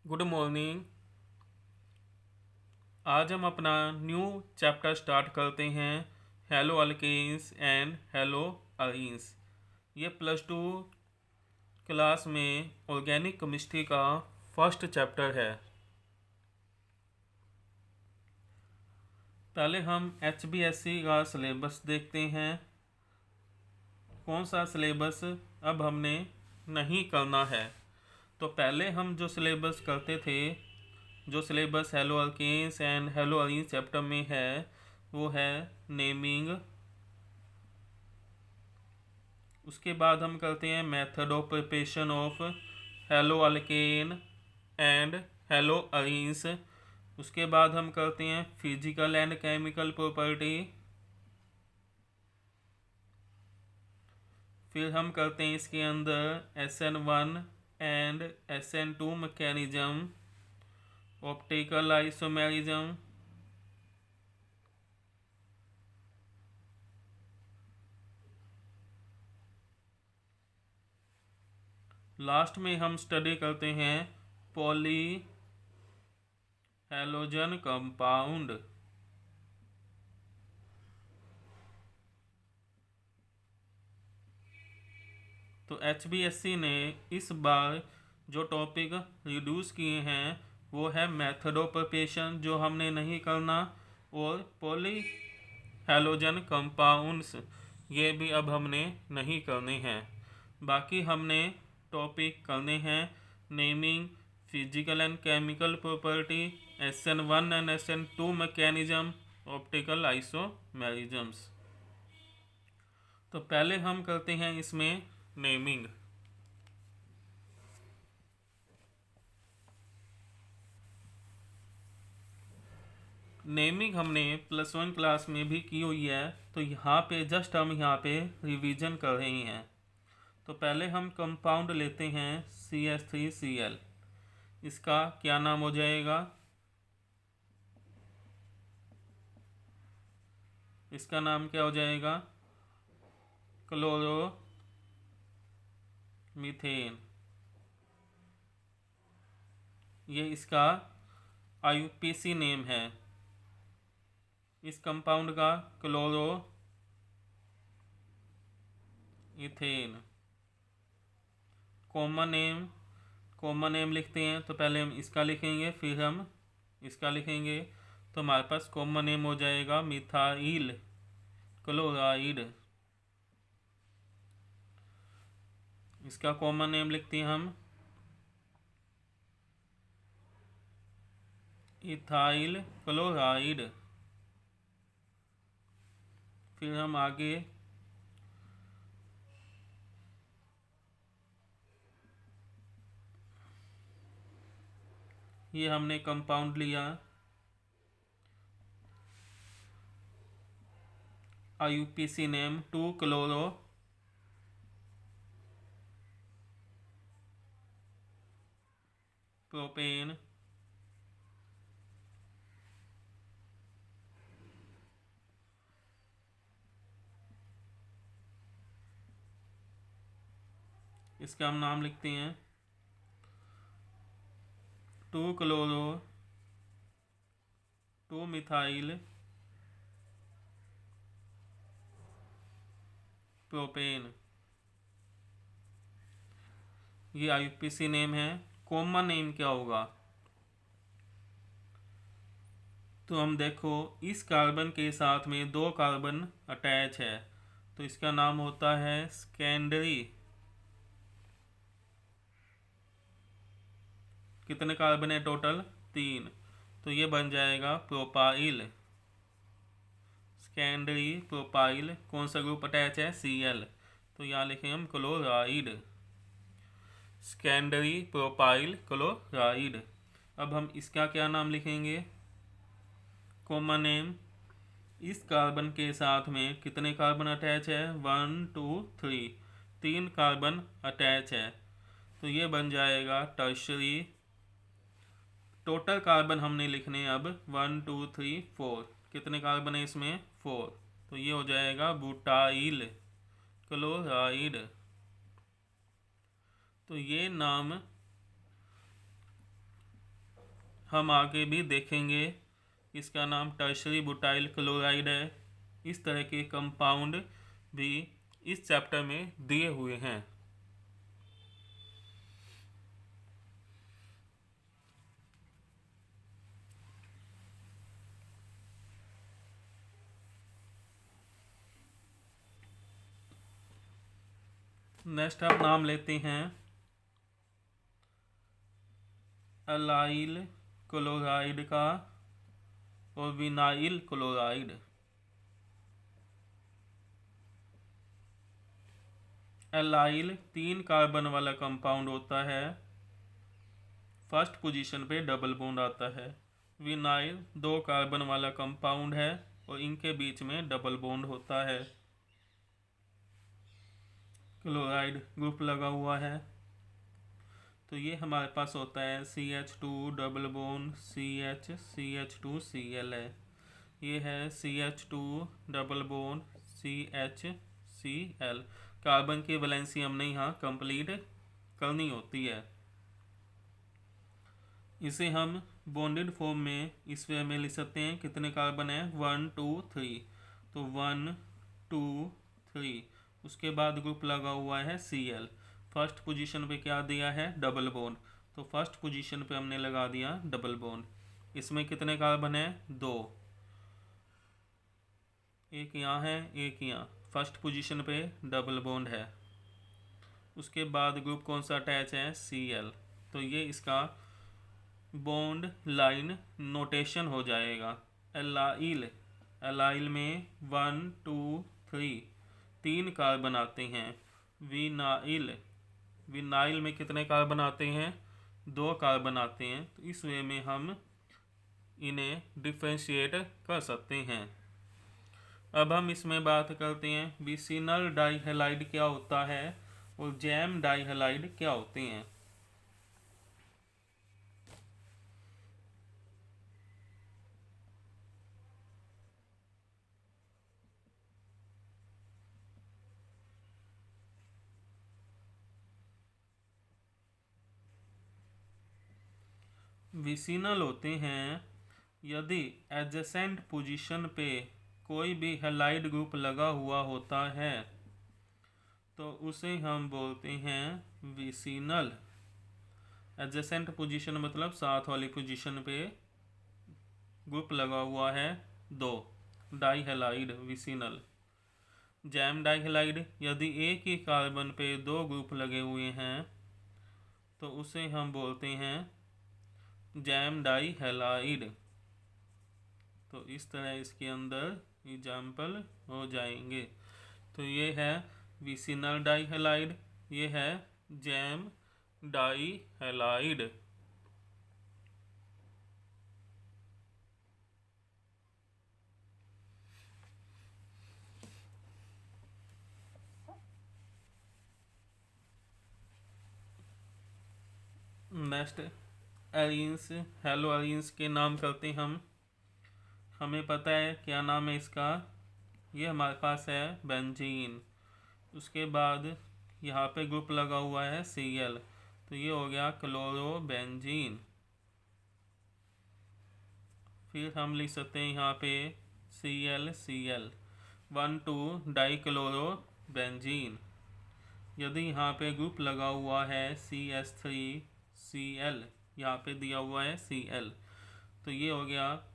Good morning. आज हम अपना न्यू चैप्टर स्टार्ट करते हैं, haloalkanes and haloarenes. ये +2 क्लास में ऑर्गेनिक केमिस्ट्री का फर्स्ट चैप्टर है। पहले हम HBSc का सिलेबस देखते हैं। कौन सा सिलेबस अब हमने नहीं करना है। तो पहले हम जो सिलेबस करते थे, जो syllabus haloalkanes and haloarenes chapter में है, वो है नेमिंग। उसके बाद हम करते हैं method of preparation of hello alkane and hello arenes. उसके बाद हम करते हैं फिजिकल एंड केमिकल प्रॉपर्टी। फिर हम करते हैं इसके अंदर SN1 and SN2 mechanism, optical isomerism. Last में हम स्टडी करते हैं पॉली हैलोजन कंपाउंड। तो HBSc ने इस बार जो टॉपिक रिड्यूस किए हैं वो है मेथड ऑफ प्रिपरेशन, जो हमने नहीं करना, और पॉली हैलोजन कंपाउंड्स, ये भी अब हमने नहीं करने हैं। बाकी हमने टॉपिक करने हैं naming, physical and chemical property, SN1 and SN2 mechanism, optical isomerisms. तो पहले हम करते हैं इसमें नेमिंग। नेमिंग हमने +1 क्लास में भी की हुई है, तो यहाँ पे जस्ट हम यहाँ पे रिवीजन कर रहे हैं। तो पहले हम कंपाउंड लेते हैं CH3Cl। इसका क्या नाम हो जाएगा? इसका नाम क्या हो जाएगा? Chloro methane. ये इसका IUPAC नेम है। इस कंपाउंड का क्लोरो इथेन। कॉमन नेम लिखते हैं, तो पहले हम इसका लिखेंगे फिर हम इसका लिखेंगे। तो हमारे पास कॉमन नेम हो जाएगा मिथाइल क्लोराइड। इसका कॉमन नेम लिखते हैं हम इथाइल क्लोराइड। फिर हम आगे ये हमने कंपाउंड लिया IUPAC नेम 2 क्लोरो प्रोपेन। इसका हम नाम लिखते हैं 2 क्लोरो 2 मिथाइल प्रोपेन। ये IUPAC नेम है। कॉमन नेम क्या होगा? तो हम देखो, इस कार्बन के साथ में 2 कार्बन अटैच है, तो इसका नाम होता है सेकेंडरी। कितने कार्बन है टोटल? 3। तो ये बन जाएगा प्रोपाइल। Secondary propyl. कौन सा ग्रुप अटैच है? Cl। तो यहाँ लिखेंगे हम क्लोराइड, सेकेंडरी प्रोपाइल क्लोराइड। अब हम इसका क्या नाम लिखेंगे? Common name. इस कार्बन के साथ में कितने कार्बन अटैच है? 1 2 3। 3 कार्बन अटैच है, तो ये बन जाएगा टर्शरी। टोटल कार्बन हमने लिखने अब 1 2 3 4। कितने कार्बन है इसमें? 4। तो ये हो जाएगा बुटाइल क्लोराइड। तो ये नाम हम आगे भी देखेंगे। इसका नाम टर्शरी बुटाइल क्लोराइड है। इस तरह के कंपाउंड भी इस चैप्टर में दिए हुए हैं। नेक्स्ट हम नाम लेते हैं एलाइल क्लोराइड का और विनाइल क्लोराइड। एलाइल 3 कार्बन वाला कंपाउंड होता है, फर्स्ट पोजीशन पे डबल बॉन्ड आता है। विनाइल 2 कार्बन वाला कंपाउंड है और इनके बीच में डबल बॉन्ड होता है। क्लोराइड ग्रुप लगा हुआ है, तो ये हमारे पास होता है CH2 double bond CH CH2Cl है। ये है CH2 double bond CHCl। Carbon की वैलेंसी हमने यहाँ कंप्लीट करनी होती है। इसे हम बॉन्डेड फॉर्म में इस वे में लिख सकते हैं। कितने कार्बन है? 1 2 3। तो 1 2 3। उसके बाद ग्रुप लगा हुआ है Cl। फर्स्ट पोजीशन पे क्या दिया है? Double bond. तो फर्स्ट पोजीशन पे हमने लगा दिया डबल बॉन्ड। इसमें कितने कार्बन है? 2। एक यहाँ है, एक यहाँ। फर्स्ट पोजीशन पे डबल बॉन्ड है। उसके बाद ग्रुप कौन सा अटैच है? Cl। तो ये इसका बॉन्ड लाइन नोटेशन हो जाएगा। एलाइल, एलाइल में 1 2 3 3 कार्बन आते हैं। विनाइल, विनाइल में कितने कार्बन आते हैं? 2 कार्बन आते हैं। तो इस वे में हम इन्हें डिफ्रेंशिएट कर सकते हैं। अब हम इसमें बात करते हैं विसिनल डाइहैलाइड क्या होता है और जैम डाइहैलाइड क्या होते हैं। विसिनल होते हैं यदि एडजेसेंट पोजीशन पे कोई भी हैलाइड ग्रुप लगा हुआ होता है तो उसे हम बोलते हैं विसिनल। एडजेसेंट पोजीशन मतलब साथ वाली पोजीशन पे ग्रुप लगा हुआ है 2, डाइहैलाइड विसिनल। जैम डाइहैलाइड यदि एक ही कार्बन पे 2 ग्रुप लगे हुए हैं तो उसे हम बोलते हैं जैम डाइहैलाइड। तो इस तरह इसके अंदर एग्जाम्पल हो जाएंगे। तो ये है विसिनल डाइहैलाइड, ये है जैम डाइहैलाइड। नेक्स्ट एलिन्स, हेलो एलिन्स के नाम करते हैं हम। हमें पता है क्या नाम है इसका। ये हमारे पास है बेंजीन। उसके बाद यहाँ पे ग्रुप लगा हुआ है Cl, तो ये हो गया क्लोरोबेंजीन। फिर हम लिख सकते हैं यहाँ पे Cl 1 2 डाइक्लोरोबेंजीन। यदि यहाँ पे ग्रुप लगा हुआ है CH3Cl, यहाँ पे दिया हुआ है Cl, तो ये हो गया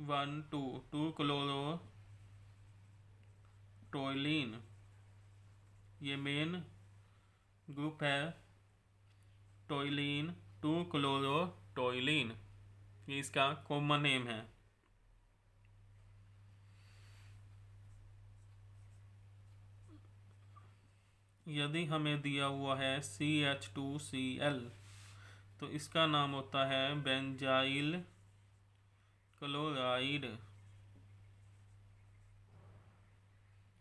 1 2 क्लोरो टोइलिन। ये मेन ग्रुप है टोइलिन, 2 क्लोरो टोइलिन। ये इसका कॉमन नेम है। यदि हमें दिया हुआ है CH2Cl तो इसका नाम होता है बेंजाइल क्लोराइड।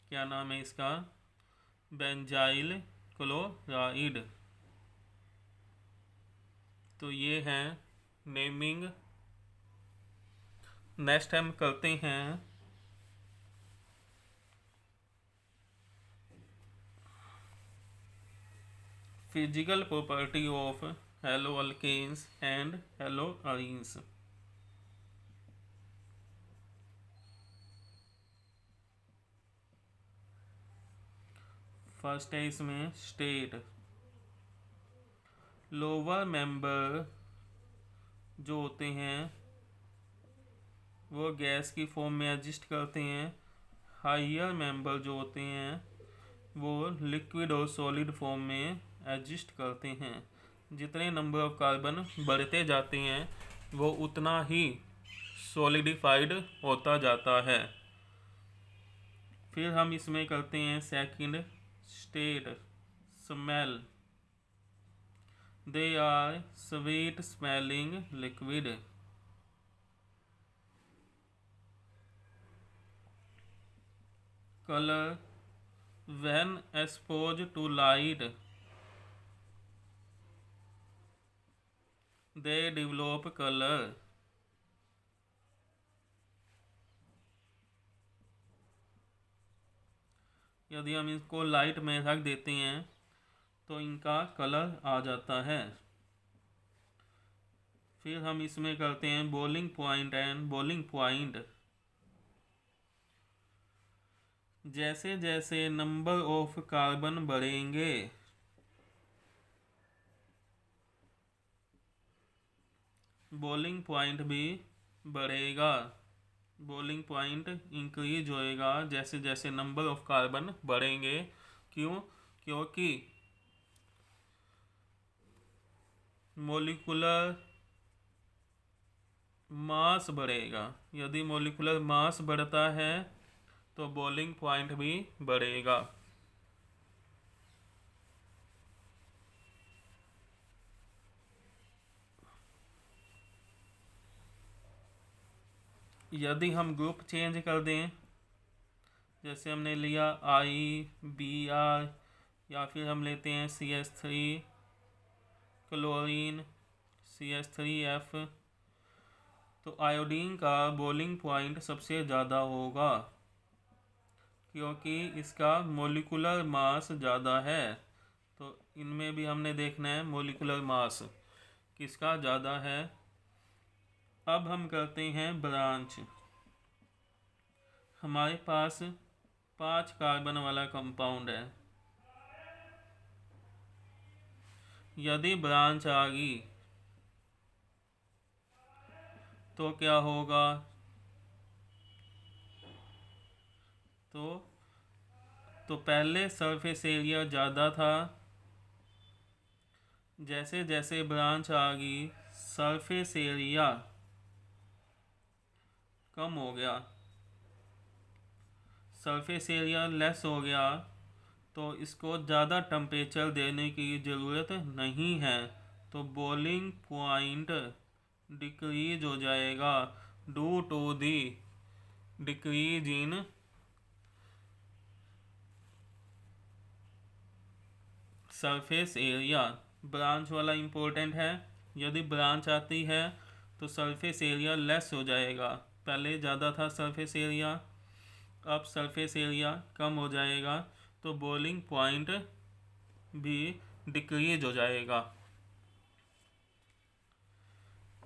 क्या नाम है इसका? Benzyl chloride. तो ये है नेमिंग। नेक्स्ट हम करते हैं physical property of haloalkanes and haloarenes. First है इसमें स्टेट। लोअर मेंबर जो होते हैं वो गैस की फॉर्म में एग्जिस्ट करते हैं। हायर मेंबर जो होते हैं वो लिक्विड और सॉलिड फॉर्म में एग्जिस्ट करते हैं। जितने नंबर ऑफ कार्बन बढ़ते जाते हैं वो उतना ही सॉलिडिफाइड होता जाता है। फिर हम इसमें करते हैं second state smell. They are sweet smelling liquid. Colour when exposed to light they develop color। यदि हम इसको लाइट में रख देते हैं तो इनका कलर आ जाता है। फिर हम इसमें करते हैं boiling point and boiling point. जैसे जैसे नंबर ऑफ कार्बन बढ़ेंगे बॉइलिंग पॉइंट भी बढ़ेगा। बॉइलिंग पॉइंट इंक्रीज होएगा जैसे जैसे नंबर ऑफ कार्बन बढ़ेंगे। क्यों? क्योंकि मोलिकुलर मास बढ़ेगा। यदि मोलिकुलर मास बढ़ता है तो बॉइलिंग पॉइंट भी बढ़ेगा। यदि हम ग्रुप चेंज कर दें, जैसे हमने लिया IBr या फिर हम लेते हैं CH3 क्लोरीन CH3F, तो आयोडीन का बॉइलिंग पॉइंट सबसे ज़्यादा होगा क्योंकि इसका मोलिकुलर मास ज़्यादा है। तो इनमें भी हमने देखना है मोलिकुलर मास किसका ज़्यादा है। अब हम करते हैं ब्रांच। हमारे पास 5 कार्बन वाला कंपाउंड है। यदि ब्रांच आ गई तो क्या होगा? तो पहले सरफेस एरिया ज़्यादा था, जैसे जैसे ब्रांच आ गई सरफेस एरिया कम हो गया, सरफेस एरिया लेस हो गया, तो इसको ज़्यादा टेम्परेचर देने की ज़रूरत नहीं है। तो बॉइलिंग पॉइंट डिक्रीज हो जाएगा due to the decrease in surface area. Branch वाला इम्पोर्टेंट है। यदि ब्रांच आती है तो सरफेस एरिया लेस हो जाएगा। पहले ज़्यादा था सरफेस एरिया, अब सरफेस एरिया कम हो जाएगा, तो बॉइलिंग पॉइंट भी डिक्रीज हो जाएगा।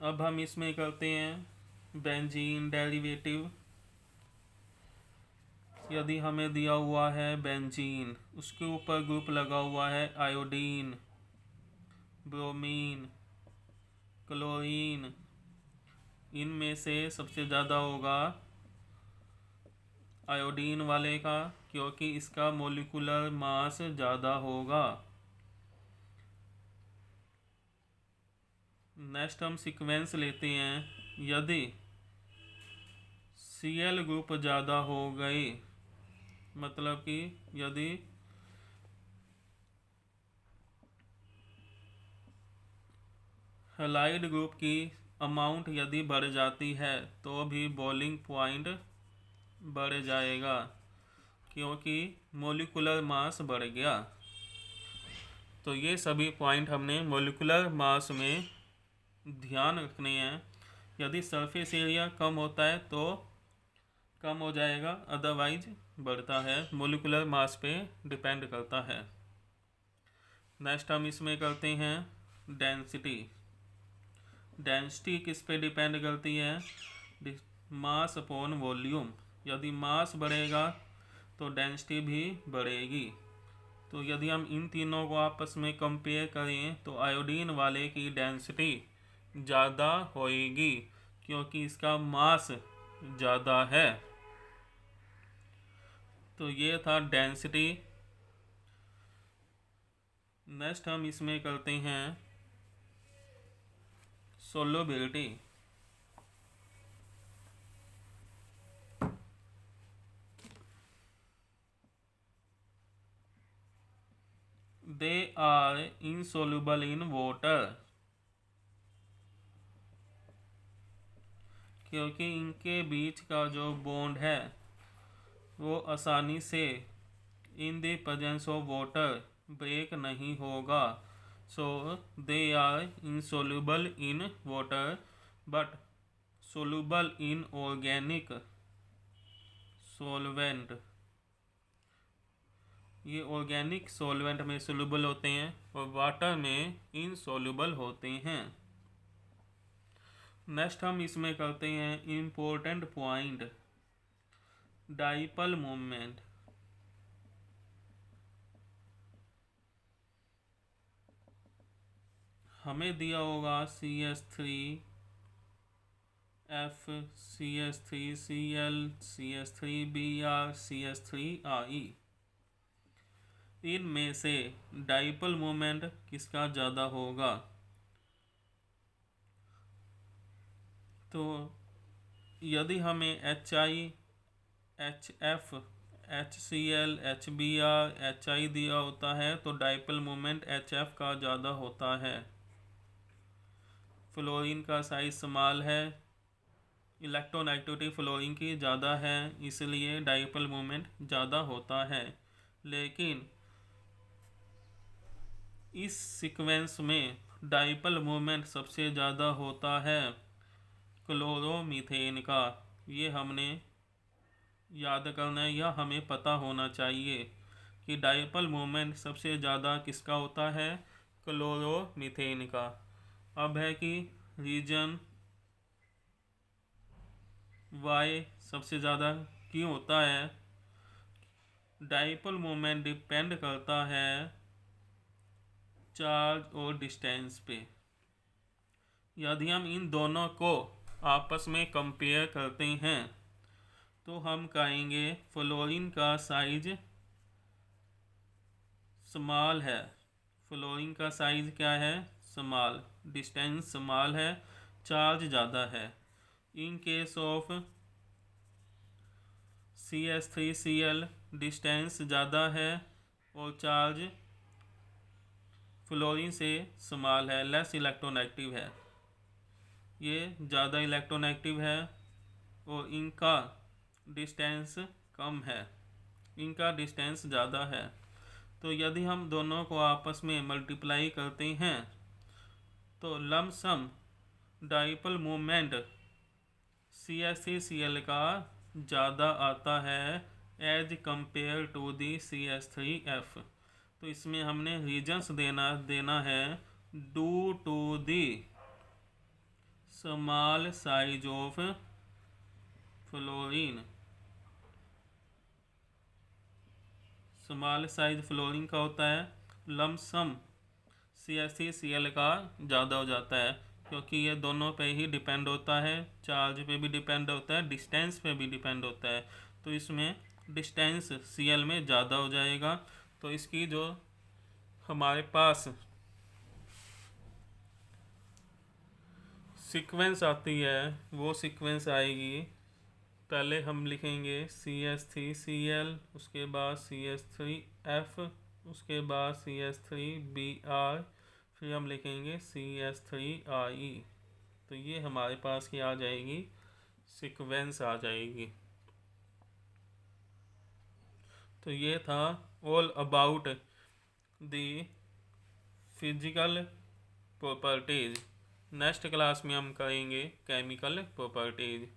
अब हम इसमें करते हैं बेंजीन डेरिवेटिव। यदि हमें दिया हुआ है बेंजीन, उसके ऊपर ग्रुप लगा हुआ है आयोडीन, ब्रोमीन, क्लोरीन, इनमें से सबसे ज़्यादा होगा आयोडीन वाले का क्योंकि इसका मोलिकुलर मास ज़्यादा होगा। नेक्स्ट हम सीक्वेंस लेते हैं। यदि Cl ग्रुप ज़्यादा हो गए, मतलब कि यदि हैलाइड ग्रुप की अमाउंट यदि बढ़ जाती है तो भी बॉइलिंग पॉइंट बढ़ जाएगा क्योंकि मोलिकुलर मास बढ़ गया। तो ये सभी पॉइंट हमने मोलिकुलर मास में ध्यान रखने हैं। यदि सरफेस एरिया कम होता है तो कम हो जाएगा, अदरवाइज बढ़ता है। मोलिकुलर मास पे डिपेंड करता है। नेक्स्ट हम इसमें करते हैं डेंसिटी। डेंसिटी किस पे डिपेंड करती है? Mass upon volume. यदि मास बढ़ेगा तो डेंसिटी भी बढ़ेगी। तो यदि हम इन तीनों को आपस में कंपेयर करें तो आयोडीन वाले की डेंसिटी ज़्यादा होएगी क्योंकि इसका मास ज़्यादा है। तो ये था डेंसिटी। नेक्स्ट हम इसमें करते हैं solubility. They are insoluble in water, क्योंकि इनके बीच का जो बॉन्ड है वो आसानी से in the presence of water break नहीं होगा। So they are insoluble in water but soluble in organic solvent. ये ऑर्गेनिक सॉल्वेंट में सोल्यूबल होते हैं और वाटर में इनसोल्यूबल होते हैं। नेक्स्ट हम इसमें करते हैं इम्पोर्टेंट पॉइंट, डाइपोल मोमेंट। हमें दिया होगा CH3 F, CH3 Cl, CH3 Br, CH3 Re। इनमें से डाइपोल मोमेंट किसका ज़्यादा होगा? तो यदि हमें HI, HF, HCl, HBr, HI दिया होता है तो डाइपोल मोमेंट HF का ज़्यादा होता है। फ्लोरीन का साइज स्मॉल है, इलेक्ट्रोनेगेटिविटी फ्लोरीन की ज़्यादा है, इसलिए डाइपोल मोमेंट ज़्यादा होता है। लेकिन इस सीक्वेंस में डाइपोल मोमेंट सबसे ज़्यादा होता है क्लोरोमीथेन का। ये हमने याद करना है या हमें पता होना चाहिए कि डाइपोल मोमेंट सबसे ज़्यादा किसका होता है? क्लोरोमीथेन का। अब है कि रीजन वाई सबसे ज़्यादा क्यों होता है? डाइपोल मोमेंट डिपेंड करता है चार्ज और डिस्टेंस पे। यदि हम इन दोनों को आपस में कंपेयर करते हैं तो हम कहेंगे फ्लोरीन का साइज स्मॉल है। फ्लोरीन का साइज क्या है? स्मॉल। डिस्टेंस स्मॉल है, चार्ज ज़्यादा है। In case of CH3Cl distance ज़्यादा है और चार्ज फ्लोरीन से स्मॉल है, लेस इलेक्ट्रोनेगेटिव है। ये ज़्यादा इलेक्ट्रोनेगेटिव है और इनका डिस्टेंस कम है, इनका डिस्टेंस ज़्यादा है। तो यदि हम दोनों को आपस में मल्टीप्लाई करते हैं तो लमसम डाइपोल मोमेंट CH3Cl का ज़्यादा आता है as compare to the CH3F। तो इसमें हमने रीजन्स देना है due to the small size of fluorine. Small size fluorine का होता है, लमसम CH3Cl का ज़्यादा हो जाता है क्योंकि ये दोनों पे ही डिपेंड होता है, चार्ज पे भी डिपेंड होता है, डिस्टेंस पे भी डिपेंड होता है। तो इसमें डिस्टेंस Cl में ज़्यादा हो जाएगा। तो इसकी जो हमारे पास सीक्वेंस आती है वो सीक्वेंस आएगी, पहले हम लिखेंगे CH3Cl, उसके बाद CH3F, उसके बाद CH3Br, फिर हम लिखेंगे CH3Re। तो ये हमारे पास की आ जाएगी, सीक्वेंस आ जाएगी। तो ये था all about the physical properties. Next class में हम करेंगे केमिकल प्रॉपर्टीज।